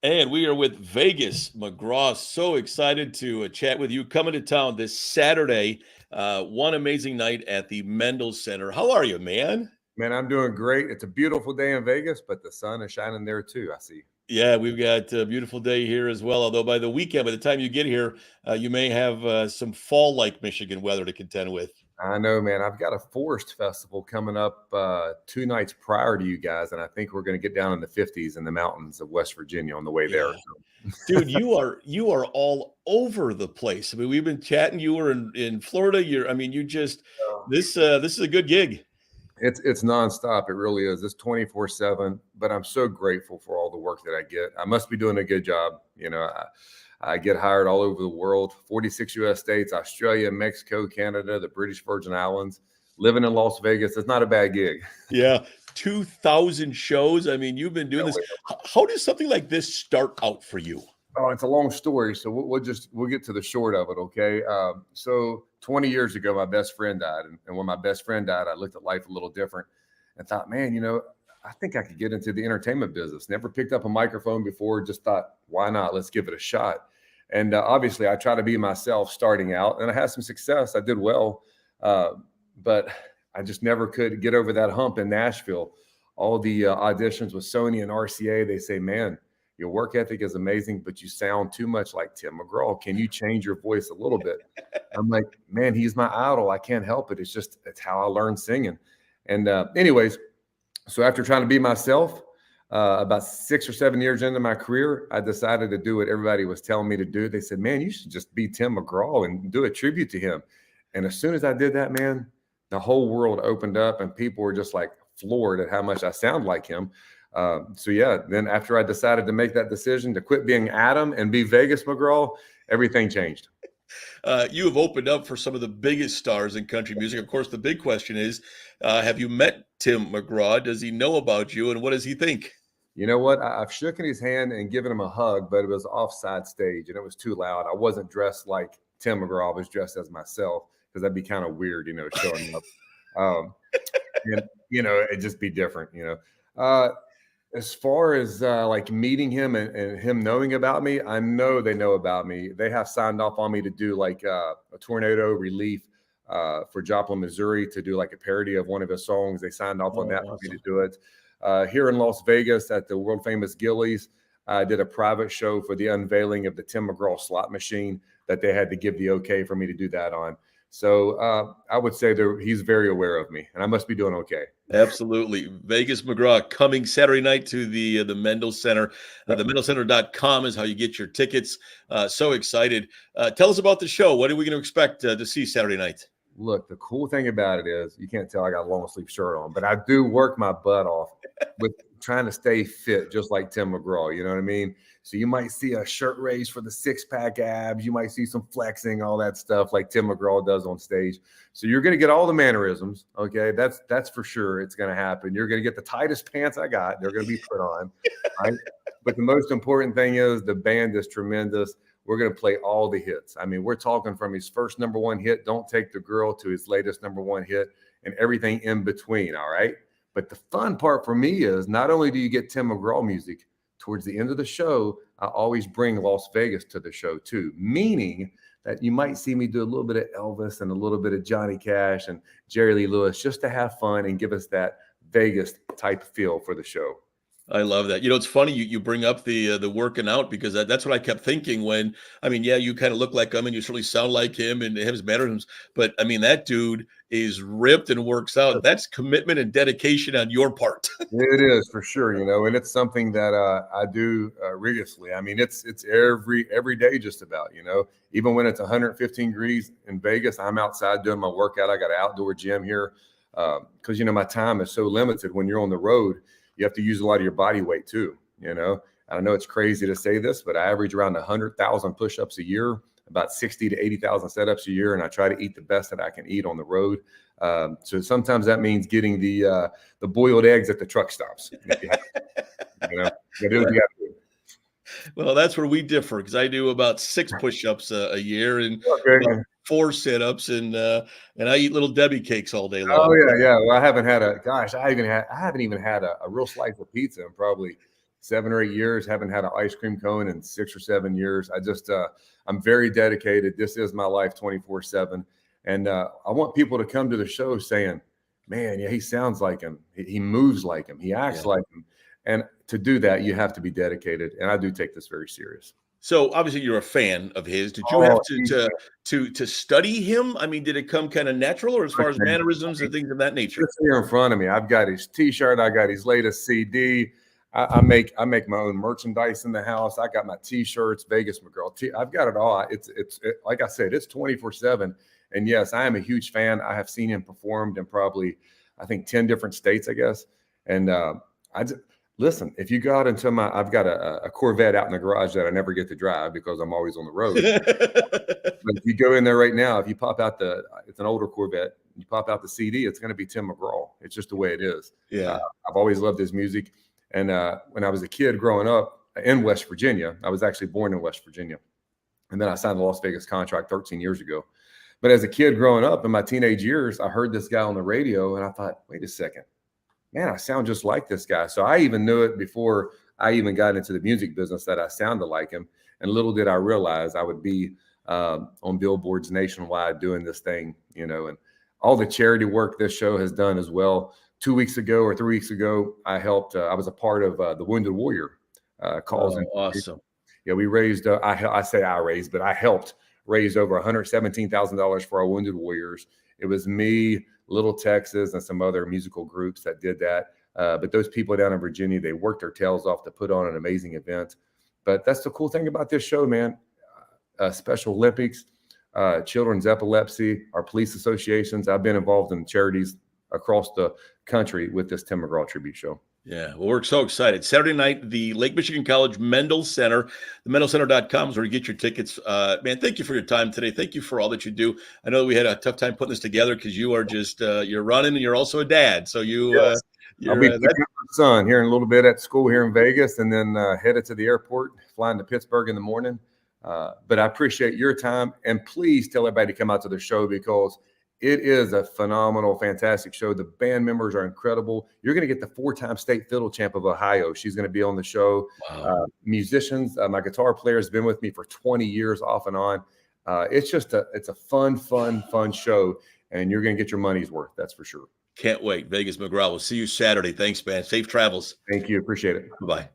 And we are with Vegas McGraw. So excited to chat with you. Coming to town this Saturday. One amazing night at the Mendel Center. How are you, man? Man, I'm doing great. It's a beautiful day in Vegas, but the sun is shining there too, I see. Yeah, we've got a beautiful day here as well. Although by the weekend, by the time you get here, you may have some fall-like Michigan weather to contend with. I know, man. I've got a forest festival coming up 2 nights prior to you guys, and I think we're going to get down in the 50s in the mountains of West Virginia on the way there. Yeah, dude, you are all over the place. I mean, we've been chatting. You were in Florida. You just this is a good gig. It's nonstop. It really is. It's 24/7. But I'm so grateful for all the work that I get. I must be doing a good job. I get hired all over the world, 46 U.S. states, Australia, Mexico, Canada, the British Virgin Islands. Living in Las Vegas, it's not a bad gig. Yeah, 2,000 shows. I mean, you've been doing this. How does something like this start out for you? Oh, it's a long story, so we'll get to the short of it, okay? So 20 years ago, my best friend died, and when my best friend died, I looked at life a little different and thought, man, I think I could get into the entertainment business. Never picked up a microphone before, just thought, why not? Let's give it a shot. And obviously, I try to be myself starting out, and I had some success. I did well, but I just never could get over that hump in Nashville. All the auditions with Sony and RCA, they say, man, your work ethic is amazing, but you sound too much like Tim McGraw. Can you change your voice a little bit? I'm like, man, he's my idol. I can't help it. It's how I learned singing. And anyways, so after trying to be myself, about 6 or 7 years into my career, I decided to do what everybody was telling me to do. They said, man, you should just be Tim McGraw and do a tribute to him. And as soon as I did that, man, the whole world opened up and people were just like floored at how much I sound like him. So yeah, then after I decided to make that decision to quit being Adam and be Vegas McGraw, everything changed. You have opened up for some of the biggest stars in country music. Of course, the big question is, have you met Tim McGraw? Does he know about you, and what does he think? You know what? I've shaken his hand and given him a hug, but it was offside stage and it was too loud. I wasn't dressed like Tim McGraw. I was dressed as myself because that'd be kind of weird, showing up. And, it'd just be different, As far as like meeting him and him knowing about me, I know they know about me. They have signed off on me to do like a tornado relief for Joplin, Missouri, to do like a parody of one of his songs. They signed off on that for me to do it. Here in Las Vegas at the world famous Gillies, I did a private show for the unveiling of the Tim McGraw slot machine that they had to give the okay for me to do that on. So I would say he's very aware of me, and I must be doing okay. Absolutely. Vegas McGraw coming Saturday night to the Mendel Center. TheMendelCenter.com is how you get your tickets. So excited. Tell us about the show. What are we going to expect to see Saturday night? Look, the cool thing about it is you can't tell I got a long sleeve shirt on, but I do work my butt off with trying to stay fit, just like Tim McGraw. You know what I mean? So you might see a shirt raise for the 6-pack abs. You might see some flexing, all that stuff like Tim McGraw does on stage. So you're going to get all the mannerisms. Okay. That's for sure. It's going to happen. You're going to get the tightest pants I got. They're going to be put on. Right. But the most important thing is the band is tremendous. We're going to play all the hits. I mean, we're talking from his first #1 hit, Don't Take the Girl, to his latest #1 hit and everything in between. All right. But the fun part for me is not only do you get Tim McGraw music, towards the end of the show, I always bring Las Vegas to the show too, meaning that you might see me do a little bit of Elvis and a little bit of Johnny Cash and Jerry Lee Lewis just to have fun and give us that Vegas type feel for the show. I love that. It's funny you bring up the working out, because that's what I kept thinking when, yeah, you kind of look like him and you certainly sound like him and his mannerisms, but that dude is ripped and works out. That's commitment and dedication on your part. It is for sure, and it's something that I do rigorously. I mean, it's every day just about, even when it's 115 degrees in Vegas, I'm outside doing my workout. I got an outdoor gym here because, my time is so limited when you're on the road. You have to use a lot of your body weight too, I know it's crazy to say this, but I average around 100,000 push-ups a year, about 60 to 80,000 setups a year. And I try to eat the best that I can eat on the road. So sometimes that means getting the boiled eggs at the truck stops. Well, that's where we differ, because I do about 6 push-ups a year and 4 sit-ups, and I eat little Debbie cakes all day long. Oh yeah. Well, I haven't even had a real slice of pizza in probably 7 or 8 years. Haven't had an ice cream cone in 6 or 7 years. I'm very dedicated. This is my life 24/7. And I want people to come to the show saying, man, yeah, he sounds like him. He moves like him. He acts like him. And to do that, you have to be dedicated. And I do take this very serious. So obviously you're a fan of his. Did you have to study him? I mean, did it come kind of natural, or as far as mannerisms and things of that nature? Just here in front of me, I've got his T-shirt. I got his latest CD. I make my own merchandise in the house. I got my T-shirts, Vegas McGraw. I've got it all. It's like I said, it's 24/7. And yes, I am a huge fan. I have seen him performed in probably, I think, 10 different states, I guess. And listen, if you go out into I've got a Corvette out in the garage that I never get to drive because I'm always on the road. But if you go in there right now, if you pop out it's an older Corvette, you pop out the CD, it's going to be Tim McGraw. It's just the way it is. Yeah. I've always loved his music. And when I was a kid growing up in West Virginia, I was actually born in West Virginia. And then I signed a Las Vegas contract 13 years ago. But as a kid growing up in my teenage years, I heard this guy on the radio and I thought, wait a second, man, I sound just like this guy. So I even knew it before I even got into the music business that I sounded like him. And little did I realize I would be on billboards nationwide doing this thing, and all the charity work this show has done as well. 2 weeks ago or 3 weeks ago, I was a part of the Wounded Warrior cause. Oh, awesome. Yeah, we raised, I helped raise over $117,000 for our Wounded Warriors. It was me, Little Texas, and some other musical groups that did that. But those people down in Virginia, they worked their tails off to put on an amazing event. But that's the cool thing about this show, man. Special Olympics, children's epilepsy, our police associations. I've been involved in charities across the country with this Tim McGraw Tribute show. Yeah, well, we're so excited. Saturday night, the Lake Michigan College Mendel Center. The mendelcenter.com is where you get your tickets. Man, thank you for your time today. Thank you for all that you do. I know we had a tough time putting this together because you are just you're running and you're also a dad. So I'll be picking up my son here in a little bit at school here in Vegas, and then headed to the airport, flying to Pittsburgh in the morning. But I appreciate your time, and please tell everybody to come out to the show because it is a phenomenal, fantastic show. The band members are incredible. You're going to get the 4-time state fiddle champ of Ohio. She's going to be on the show. Wow. Musicians, my guitar player has been with me for 20 years off and on. It's a fun show, and you're going to get your money's worth. That's for sure. Can't wait. Vegas McGraw. We'll see you Saturday. Thanks, man. Safe travels. Thank you. Appreciate it. Bye-bye.